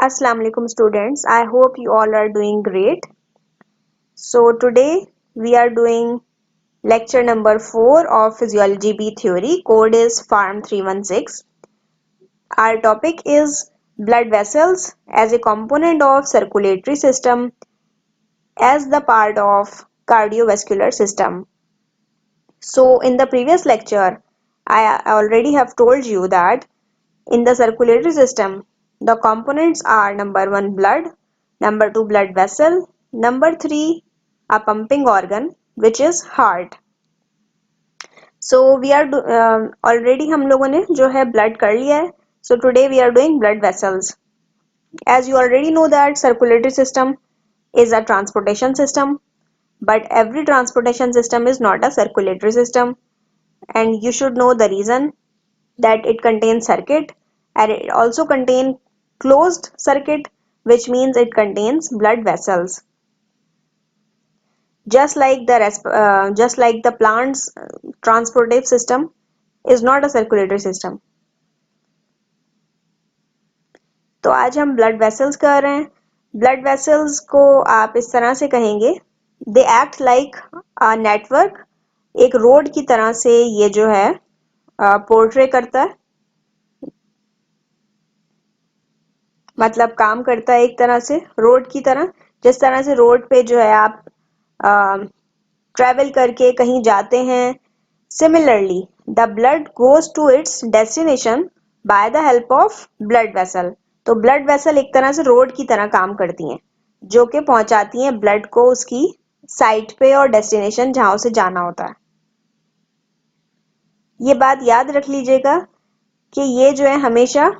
Assalamu alaikum students. I hope you all are doing great. So today we are doing lecture number 4 of Physiology B theory. Code is Farm 316. Our topic is blood vessels as a component of circulatory system as the part of cardiovascular system. So in the previous lecture I already have told you that in the circulatory system, the components are number 1 blood, number 2 blood vessel, number 3 a pumping organ which is heart. So we are already हम लोगों ने जो है blood कर लिया है. So today we are doing blood vessels. As you already know that circulatory system is a transportation system, but every transportation system is not a circulatory system, and you should know the reason that it contains circuit and it also contains closed circuit, which means it contains blood vessels. Just like the plant's transportive system is not a circulatory system. तो आज हम blood vessels कर रहे हैं. Blood vessels को आप इस तरह से कहेंगे, they act like a network. एक रोड की तरह से ये जो है पोर्ट्रे करता है, मतलब काम करता है एक तरह से रोड की तरह. जिस तरह से रोड पे जो है आप ट्रेवल करके कहीं जाते हैं, similarly the blood goes to its destination by the help of blood vessel. तो ब्लड वेसल एक तरह से रोड की तरह काम करती हैं जो कि पहुंचाती हैं ब्लड को उसकी साइट पे और डेस्टिनेशन जहां उसे जाना होता है. ये बात याद रख लीजिएगा कि ये जो है हमेशा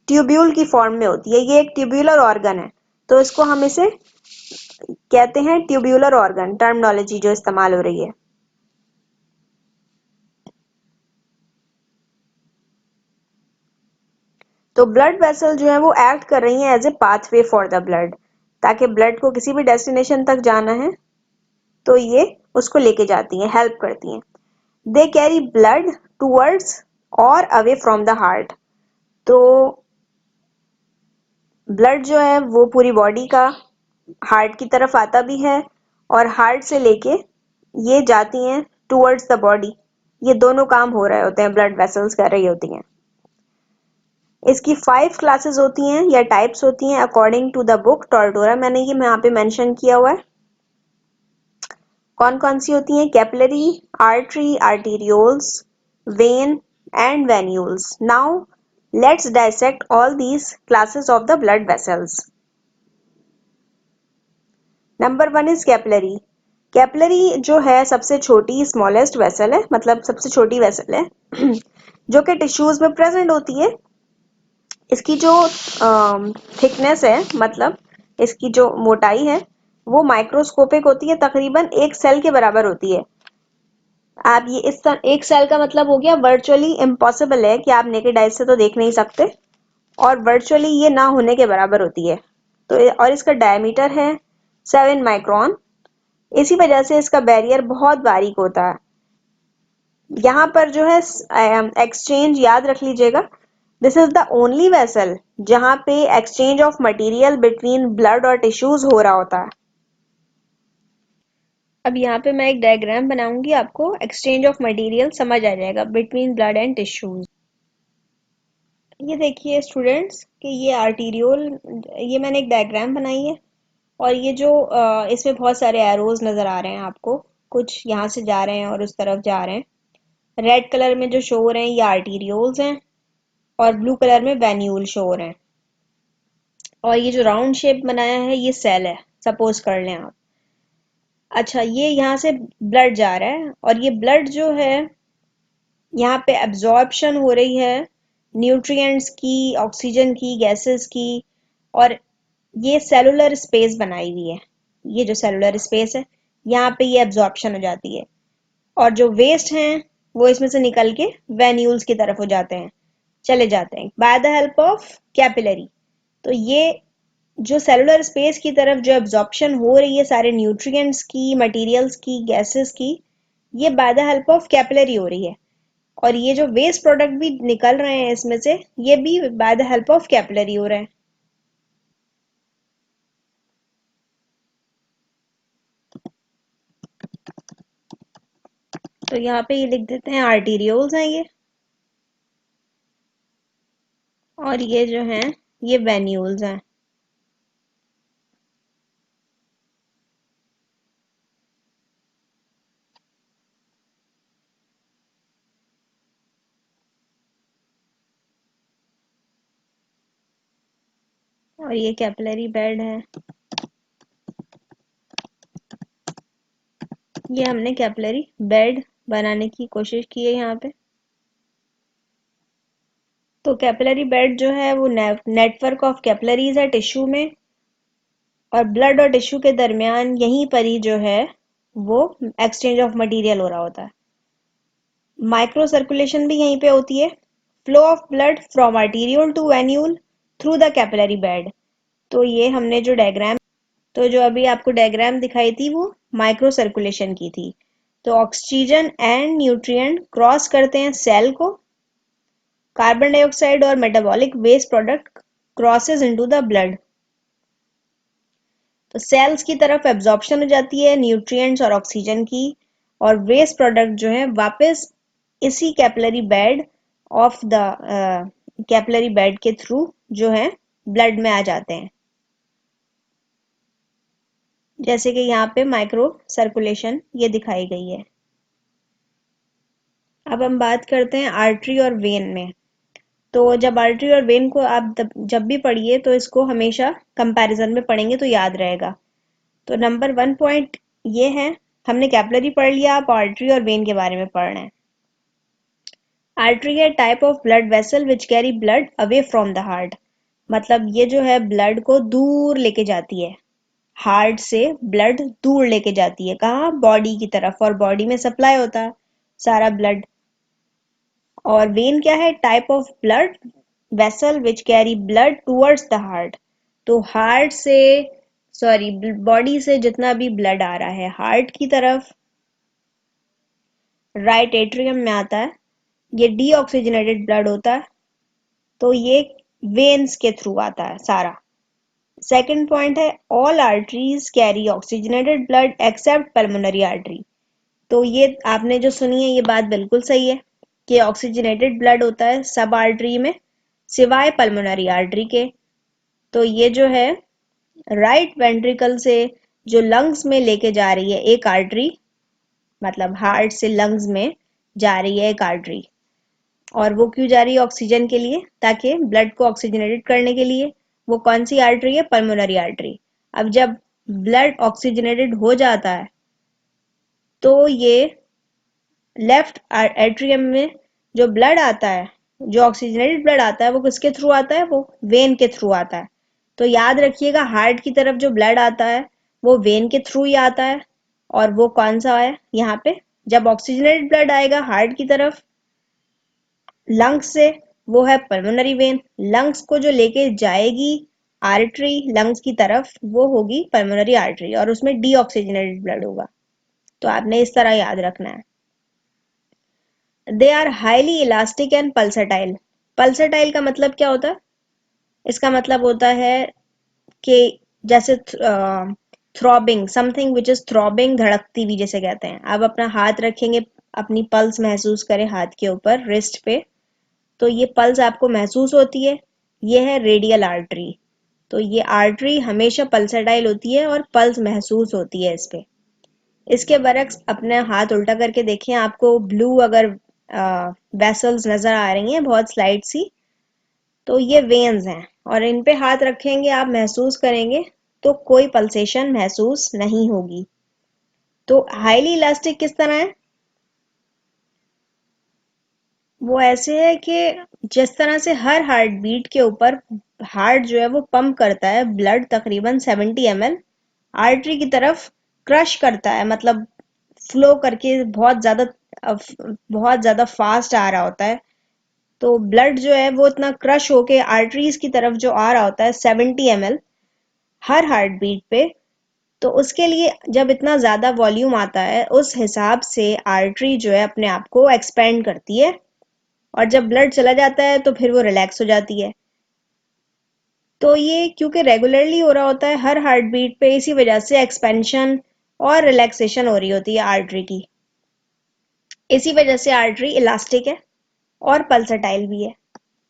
ट्यूब्यूल की फॉर्म में होती है. ये एक ट्यूब्यूलर ऑर्गन है, तो इसको हम इसे कहते हैं ट्यूब्यूलर ऑर्गन, टर्मिनोलॉजी जो इस्तेमाल हो रही है. तो ब्लड वेसल जो है वो एक्ट कर रही हैं as a pathway for the blood, ताकि ब्लड को किसी भी डेस्टिनेशन तक जाना है तो ये उसको लेके जाती हैं, हेल्प करती हैं. दे कैरी ब्लड टूवर्ड्स और अवे फ्रॉम द हार्ट. तो ब्लड जो है वो पूरी बॉडी का हार्ट की तरफ आता भी है और हार्ट से लेके ये जाती हैं टूवर्ड्स द बॉडी. ये दोनों काम हो रहे होते हैं, ब्लड वेसल्स कर रही होती हैं. इसकी 5 क्लासेस होती हैं या टाइप्स होती हैं अकॉर्डिंग टू द बुक टॉर्टोरा. मैंने ये यहाँ पे मेंशन किया हुआ है. कौन कौन सी होती हैं? Capillary, artery, arterioles, when and venules. Now let's dissect all these classes of the blood vessels. Number 1 is capillary. Capillary जो है सबसे छोटी स्मॉलेस्ट वेसल है, मतलब सबसे छोटी वेसल है जो कि टिश्यूज में प्रेजेंट होती है. इसकी जो थिकनेस है, मतलब इसकी जो मोटाई है वो माइक्रोस्कोपिक होती है, तकरीबन एक सेल के बराबर होती है. आप ये एक सेल का मतलब हो गया वर्चुअली इम्पॉसिबल है कि आप नेकेड आई से तो देख नहीं सकते, और वर्चुअली ये ना होने के बराबर होती है. तो और इसका डायमीटर है 7 माइक्रोन. इसी वजह से इसका बैरियर बहुत बारीक होता है. यहाँ पर जो है एक्सचेंज याद रख लीजिएगा. This is the only vessel जहाँ पे exchange of material between blood और टिश्यूज हो रहा होता है. अब यहाँ पे मैं एक डायग्राम बनाऊंगी, आपको एक्सचेंज ऑफ मटेरियल समझ आ जाएगा बिटवीन ब्लड एंड टिश्यूज. ये देखिए स्टूडेंट्स कि ये आर्टीरियोल, ये मैंने एक डायग्राम बनाई है और ये जो इसमें बहुत सारे एरोज नजर आ रहे हैं आपको. कुछ यहाँ से जा रहे हैं और उस तरफ जा रहे हैं. रेड कलर में जो शो हो रहे हैं ये आर्टीरियोल्स हैं और ब्लू कलर में वेन्यूल शो हो रहे हैं. और ये जो राउंड शेप बनाया है ये सेल है, सपोज कर लें आप. अच्छा, ये यहाँ से ब्लड जा रहा है और ये ब्लड जो है यहाँ पे एब्जॉर्प्शन हो रही है न्यूट्रिएंट्स की, ऑक्सीजन की, गैसेस की, और ये सेलुलर स्पेस बनाई हुई है. ये जो सेलुलर स्पेस है यहाँ पे ये एब्जॉर्प्शन हो जाती है और जो वेस्ट हैं वो इसमें से निकल के वेन्यूल्स की तरफ हो जाते हैं, चले जाते हैं bye the help of capillary. तो ये जो सेलुलर स्पेस की तरफ जो एब्जॉर्प्शन हो रही है सारे न्यूट्रिएंट्स की, मटेरियल्स की, गैसेस की, ये bye the help of capillary हो रही है. और ये जो वेस्ट प्रोडक्ट भी निकल रहे हैं इसमें से, ये भी bye the help of capillary हो रहे हैं. तो यहाँ पे ये लिख देते हैं आर्टीरियोल्स हैं ये, और ये जो हैं ये वेन्यूल्स हैं। और ये कैपिलरी बेड है। ये हमने कैपिलरी बेड बनाने की कोशिश की है यहाँ पे। तो कैपिलरी बेड जो है वो नेटवर्क ऑफ कैपिलरीज है टिश्यू में, और ब्लड और टिश्यू के दरमियान यहीं पर ही जो है वो एक्सचेंज ऑफ मटेरियल हो रहा होता है। माइक्रो सर्कुलेशन भी यहीं पे होती है। Flow of blood from arteriole to venule through the capillary bed. तो ये हमने जो डायग्राम, तो जो अभी आपको डायग्राम दिखाई थी वो माइक्रो सर्कुलेशन की थी। तो ऑक्सीजन एंड न्यूट्रिएंट क्रॉस करते हैं सेल को, कार्बन डाइऑक्साइड और metabolic waste product crosses into the blood. तो सेल्स की तरफ एब्जॉर्प्शन हो जाती है न्यूट्रिएंट्स और ऑक्सीजन की, और वेस्ट प्रोडक्ट जो है वापस इसी capillary bed of the capillary bed के थ्रू जो है ब्लड में आ जाते हैं, जैसे कि यहाँ पे माइक्रो सर्कुलेशन ये दिखाई गई है। अब हम बात करते हैं आर्टरी और वेन में। तो जब आर्टरी और वेन को आप जब भी पढ़िए तो इसको हमेशा कंपैरिजन में पढ़ेंगे तो याद रहेगा। तो नंबर 1 पॉइंट ये है, हमने कैपिलरी पढ़ लिया, आप आर्टरी और वेन के बारे में पढ़ रहे हैं। आर्टरी है type of blood vessel which carry blood away from the heart. मतलब ये जो है ब्लड को दूर लेके जाती है, हार्ट से ब्लड दूर लेके जाती है, कहाँ, बॉडी की तरफ, और बॉडी में सप्लाई होता है सारा ब्लड। और वेन क्या है, type of blood vessel which carry blood towards the heart. तो हार्ट से, सॉरी, बॉडी से जितना भी ब्लड आ रहा है हार्ट की तरफ, राइट एट्रियम में आता है, ये डीऑक्सीजनेटेड ब्लड होता है, तो ये वेन्स के थ्रू आता है सारा। सेकंड पॉइंट है all arteries carry oxygenated blood accept pulmonary artery. तो ये आपने जो सुनी है ये बात बिल्कुल सही है कि ऑक्सीजनेटेड ब्लड होता है सब आर्टरी में सिवाय पल्मोनरी आर्टरी के। तो ये जो है राइट वेंट्रिकल से जो लंग्स में लेके जा रही है एक आर्टरी, मतलब हार्ट से लंग्स में जा रही है एक आर्टरी, और वो क्यों जा रही है, ऑक्सीजन के लिए, ताकि ब्लड को ऑक्सीजनेटेड करने के लिए। वो कौन सी आर्टरी है, पल्मोनरी आर्टरी। अब जब ब्लड ऑक्सीजनेटेड हो जाता है तो ये लेफ्ट एट्रियम में जो ब्लड आता है, जो ऑक्सीजनेटेड ब्लड आता है, वो किसके थ्रू आता है, वो वेन के थ्रू आता है। तो याद रखिएगा हार्ट की तरफ जो ब्लड आता है वो वेन के थ्रू ही आता है, और वो कौन सा है यहाँ पे, जब ऑक्सीजनेटेड ब्लड आएगा हार्ट की तरफ लंग्स से, वो है पल्मोनरी वेन। लंग्स को जो लेके जाएगी आर्टरी लंग्स की तरफ, वो होगी पल्मोनरी आर्टरी, और उसमें डीऑक्सीजनेटेड ब्लड होगा। तो आपने इस तरह याद रखना है। They are highly elastic and pulsatile. Pulsatile का मतलब क्या होता है, इसका मतलब होता है कि जैसे throbbing, something which is throbbing, धड़कती हुई जैसे कहते हैं। आप अपना हाथ रखेंगे, अपनी पल्स महसूस करें हाथ के ऊपर, रिस्ट पे, तो ये पल्स आपको महसूस होती है, ये है रेडियल आर्टरी। तो ये आर्टरी हमेशा पल्सटाइल होती है और पल्स महसूस होती है इस पे। इसके बरक्स अपने हाथ उल्टा करके देखें, आपको ब्लू अगर वेसल्स नजर आ रही हैं बहुत स्लाइड सी, तो ये वेन्स हैं, और इन पे हाथ रखेंगे आप महसूस करेंगे तो कोई पल्सेशन महसूस नहीं होगी। तो हाईली इलास्टिक किस तरह है, वो ऐसे है कि जिस तरह से हर हार्ट बीट के ऊपर हार्ट जो है वो पंप करता है ब्लड तकरीबन 70 ml आर्टरी की तरफ क्रश करता है, मतलब फ्लो करके बहुत ज्यादा फास्ट आ रहा होता है। तो ब्लड जो है वो इतना क्रश होके आर्टरीज की तरफ जो आ रहा होता है 70 ml हर हार्ट बीट पे, तो उसके लिए जब इतना ज्यादा वॉल्यूम आता है उस हिसाब से आर्टरी जो है अपने आप को एक्सपेंड करती है, और जब ब्लड चला जाता है तो फिर वो रिलैक्स हो जाती है। तो ये क्योंकि रेगुलरली हो रहा होता है हर हार्ट बीट पे, इसी वजह से एक्सपेंशन और रिलैक्सेशन हो रही होती है आर्टरी की। इसी वजह से आर्टरी इलास्टिक है और पल्सटाइल भी है।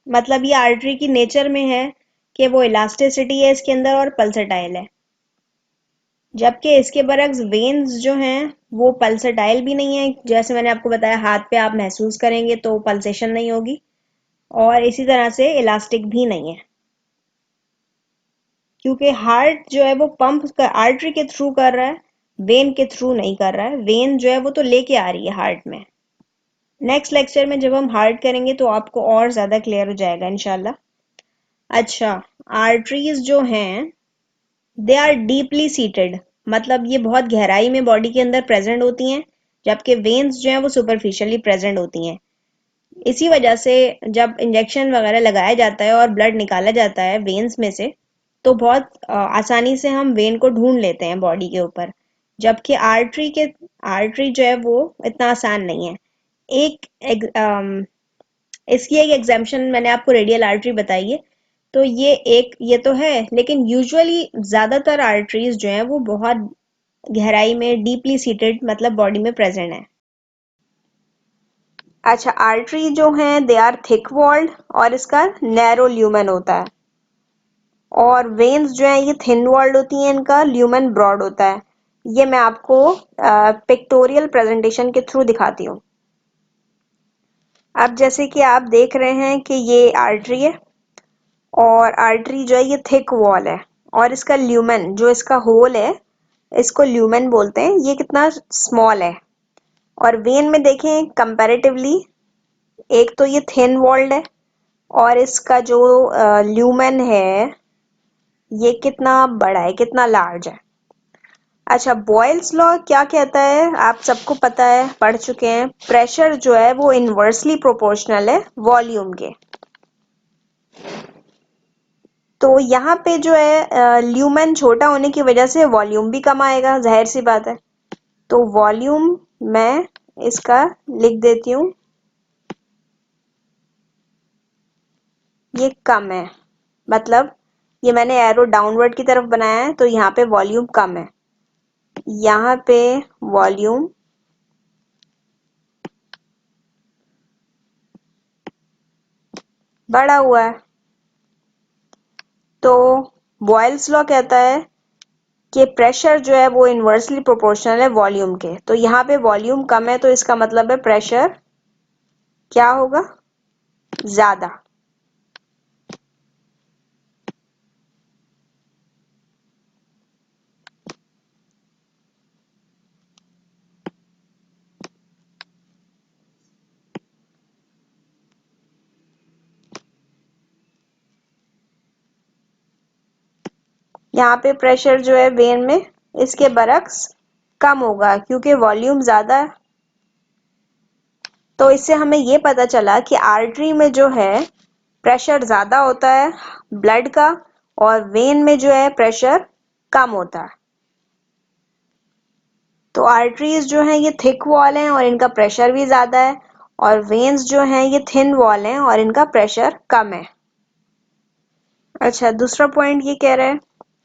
मतलब ये आर्टरी की नेचर में है कि वो इलास्टिसिटी है इसके अंदर और पल्सटाइल है, जबकि इसके बरक्स वेन्स जो हैं वो पल्सटाइल भी नहीं है। जैसे मैंने आपको बताया, हाथ पे आप महसूस करेंगे तो पल्सेशन नहीं होगी, और इसी तरह से इलास्टिक भी नहीं है, क्योंकि हार्ट जो है वो पंप आर्टरी के थ्रू कर रहा है, वेन के थ्रू नहीं कर रहा है। वेन जो है वो तो लेके आ रही है हार्ट में। नेक्स्ट लेक्चर में जब हम हार्ट करेंगे तो आपको और ज़्यादा क्लियर हो जाएगा इंशाल्लाह। अच्छा, आर्टरीज जो हैं दे आर डीपली सीटेड, मतलब ये बहुत गहराई में बॉडी के अंदर प्रेजेंट होती हैं, जबकि वेन्स जो हैं वो सुपरफिशियली प्रेजेंट होती हैं। इसी वजह से जब इंजेक्शन वगैरह लगाया जाता है और ब्लड निकाला जाता है वेन्स में से, तो बहुत आसानी से हम वेन को ढूंढ लेते हैं बॉडी के ऊपर, जबकि आर्टरी जो है वो इतना आसान नहीं है। इसकी एक एग्जाम्पशन मैंने आपको रेडियल आर्टरी बताई है, तो ये तो है, लेकिन यूजुअली ज्यादातर आर्टरीज जो हैं वो बहुत गहराई में डीपली सीटेड, मतलब बॉडी में प्रेजेंट है। अच्छा, आर्टरी जो हैं दे आर थिक वॉल्ड और इसका नैरो ल्यूमेन होता है, और वेन्स जो हैं ये थिन वॉल्ड होती हैं, इनका ल्यूमेन ब्रॉड होता है। ये मैं आपको पिक्टोरियल प्रेजेंटेशन के थ्रू दिखाती हूँ। अब जैसे कि आप देख रहे हैं कि ये आर्टरी है, और आर्टरी जो है ये थिक वॉल है, और इसका ल्यूमेन जो इसका होल है इसको ल्यूमेन बोलते हैं, ये कितना स्मॉल है। और वेन में देखें कंपैरेटिवली, एक तो ये थिन वॉल्ड है, और इसका जो ल्यूमेन है ये कितना बड़ा है, कितना लार्ज है। अच्छा, बॉयल्स लॉ क्या कहता है, आप सबको पता है, पढ़ चुके हैं। प्रेशर जो है वो इनवर्सली प्रोपोर्शनल है वॉल्यूम के। तो यहाँ पे जो है ल्यूमेन छोटा होने की वजह से वॉल्यूम भी कम आएगा, जाहिर सी बात है। तो वॉल्यूम मैं इसका लिख देती हूँ, ये कम है। मतलब ये मैंने एरो डाउनवर्ड की तरफ बनाया है, तो यहाँ पे वॉल्यूम कम है, यहाँ पे वॉल्यूम बढ़ा हुआ है। तो बॉयल्स लॉ कहता है कि प्रेशर जो है वो इनवर्सली प्रोपोर्शनल है वॉल्यूम के। तो यहाँ पे वॉल्यूम कम है, तो इसका मतलब है प्रेशर क्या होगा, ज्यादा। यहाँ पे प्रेशर जो है वेन में इसके बरक्स कम होगा, क्योंकि वॉल्यूम ज्यादा है। तो इससे हमें ये पता चला कि आर्टरी में जो है प्रेशर ज्यादा होता है ब्लड का, और वेन में जो है प्रेशर कम होता है। तो आर्टरीज जो हैं ये थिक वॉल हैं और इनका प्रेशर भी ज्यादा है, और वेन्स जो हैं ये थिन वॉल हैं और इनका प्रेशर कम है। अच्छा, दूसरा पॉइंट ये कह रहा है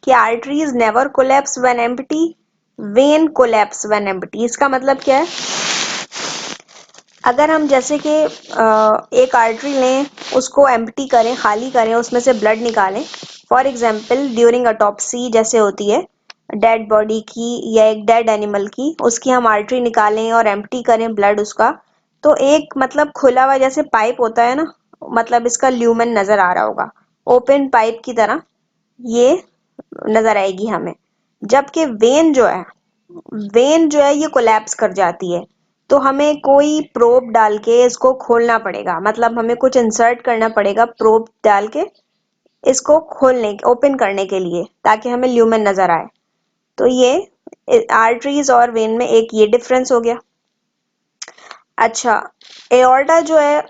कि arteries never collapse when empty, when collapse when empty. इसका मतलब क्या है, अगर हम जैसे कि एक आर्टरी लें, उसको एम्प्टी करें, खाली करें, उसमें से ब्लड निकालें, फॉर एग्जांपल ड्यूरिंग अटॉप्सी जैसे होती है डेड बॉडी की या एक डेड एनिमल की, उसकी हम आर्टरी निकालें और एम्प्टी करें ब्लड उसका, तो एक मतलब खुला हुआ जैसे पाइप होता है ना, मतलब इसका ल्यूमेन नजर आ रहा होगा, ओपन पाइप की तरह ये नजर आएगी हमें। जबकि वेन जो है ये कोलैप्स कर जाती है, तो हमें कोई प्रोब डाल के इसको खोलना पड़ेगा, मतलब हमें कुछ इंसर्ट करना पड़ेगा प्रोब डाल के इसको खोलने, ओपन करने के लिए, ताकि हमें ल्यूमेन नजर आए। तो ये आर्टरीज और वेन में एक ये डिफरेंस हो गया। अच्छा, एओर्टा जो है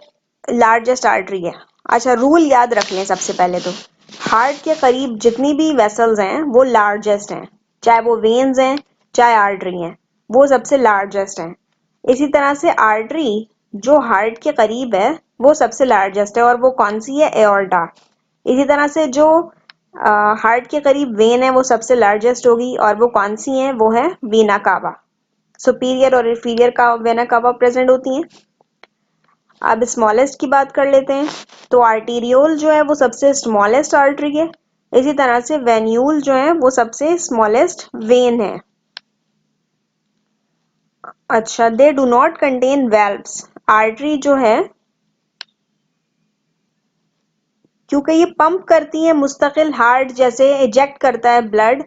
लार्जेस्ट आर्टरी है। अच्छा, रूल याद रख लें सबसे पहले तो, हार्ट के करीब जितनी भी वेसल्स हैं वो लार्जेस्ट हैं, चाहे वो वेन्स हैं चाहे आर्टरी हैं, वो सबसे लार्जेस्ट हैं। इसी तरह से आर्टरी जो हार्ट के करीब है वो सबसे लार्जेस्ट है, और वो कौन सी है, एओर्टा। इसी तरह से जो हार्ट के करीब वेन है वो सबसे लार्जेस्ट होगी, और वो कौन सी है, वो है वीना कावा। सुपीरियर और इंफीरियर का वेना कवा प्रेजेंट होती हैं। अब स्मॉलेस्ट की बात कर लेते हैं। तो आर्टीरियोल जो है वो सबसे स्मॉलेस्ट आर्टरी है। इसी तरह से वेन्यूल जो है वो सबसे स्मॉलेस्ट वेन है। अच्छा, they do not contain valves. Artery जो है क्योंकि ये पंप करती है मुस्तकिल, हार्ट जैसे इजेक्ट करता है ब्लड,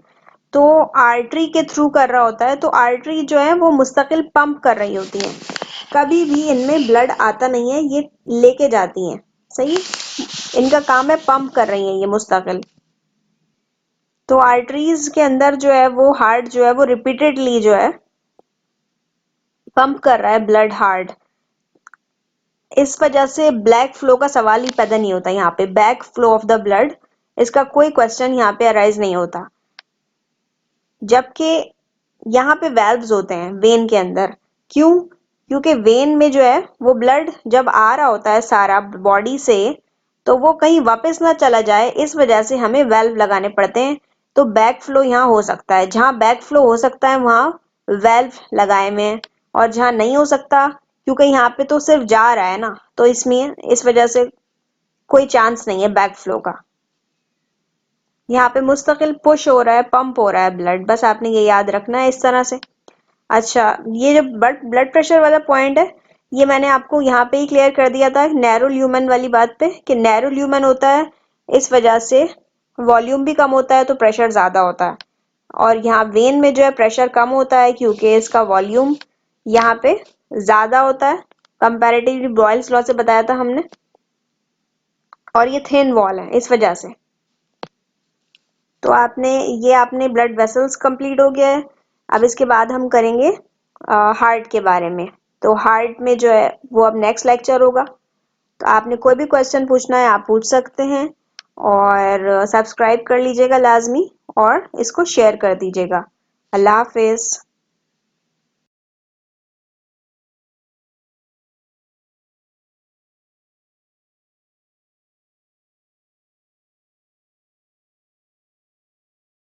तो आर्टरी के थ्रू कर रहा होता है, तो आर्टरी जो है वो मुस्तकिल पंप कर रही होती है, कभी भी इनमें ब्लड आता नहीं है, ये लेके जाती हैं। सही, इनका काम है पंप कर रही हैं ये मुस्तकिल। तो आर्टरीज के अंदर जो है वो हार्ट जो है वो रिपीटेडली जो है पंप कर रहा है ब्लड हार्ट। इस वजह से ब्लैक फ्लो का सवाल ही पैदा नहीं होता यहाँ पे, back flow of the blood, इसका कोई क्वेश्चन यहाँ पे अराइज नहीं होता। जबकि यहाँ पे वेल्व्स होते हैं वेन के अंदर। क्यों? क्योंकि वेन में जो है वो ब्लड जब आ रहा होता है सारा बॉडी से, तो वो कहीं वापस ना चला जाए, इस वजह से हमें वेल्व लगाने पड़ते हैं। तो बैक फ्लो यहाँ हो सकता है, जहाँ बैक फ्लो हो सकता है वहाँ वेल्व लगाए हुए हैं, और जहाँ नहीं हो सकता क्योंकि यहाँ पे तो सिर्फ जा रहा है ना, तो इसमें इस वजह से कोई चांस नहीं है बैक फ्लो का। यहाँ पे मुस्तकिल पुश हो रहा है, पंप हो रहा है ब्लड, बस आपने ये याद रखना है इस तरह से। अच्छा, ये जो ब्लड प्रेशर वाला पॉइंट है, ये मैंने आपको यहाँ पे ही क्लियर कर दिया था नैरो ल्यूमेन वाली बात पे, कि नैरो ल्यूमेन होता है इस वजह से वॉल्यूम भी कम होता है तो प्रेशर ज़्यादा होता है, और यहाँ वेन में जो है प्रेशर कम होता है क्योंकि इसका वॉल्यूम यहाँ पे ज़्यादा होता है, कंपैरेटिवली बॉयल्स लॉ से बताया था हमने, और ये थिन वॉल है इस वजह से। तो आपने ब्लड वेसल्स कंप्लीट हो गया है। अब इसके बाद हम करेंगे हार्ट के बारे में। तो हार्ट में जो है वो अब नेक्स्ट लेक्चर होगा। तो आपने कोई भी क्वेश्चन पूछना है आप पूछ सकते हैं, और सब्सक्राइब कर लीजिएगा लाजमी, और इसको शेयर कर दीजिएगा। अल्लाह हाफिज़।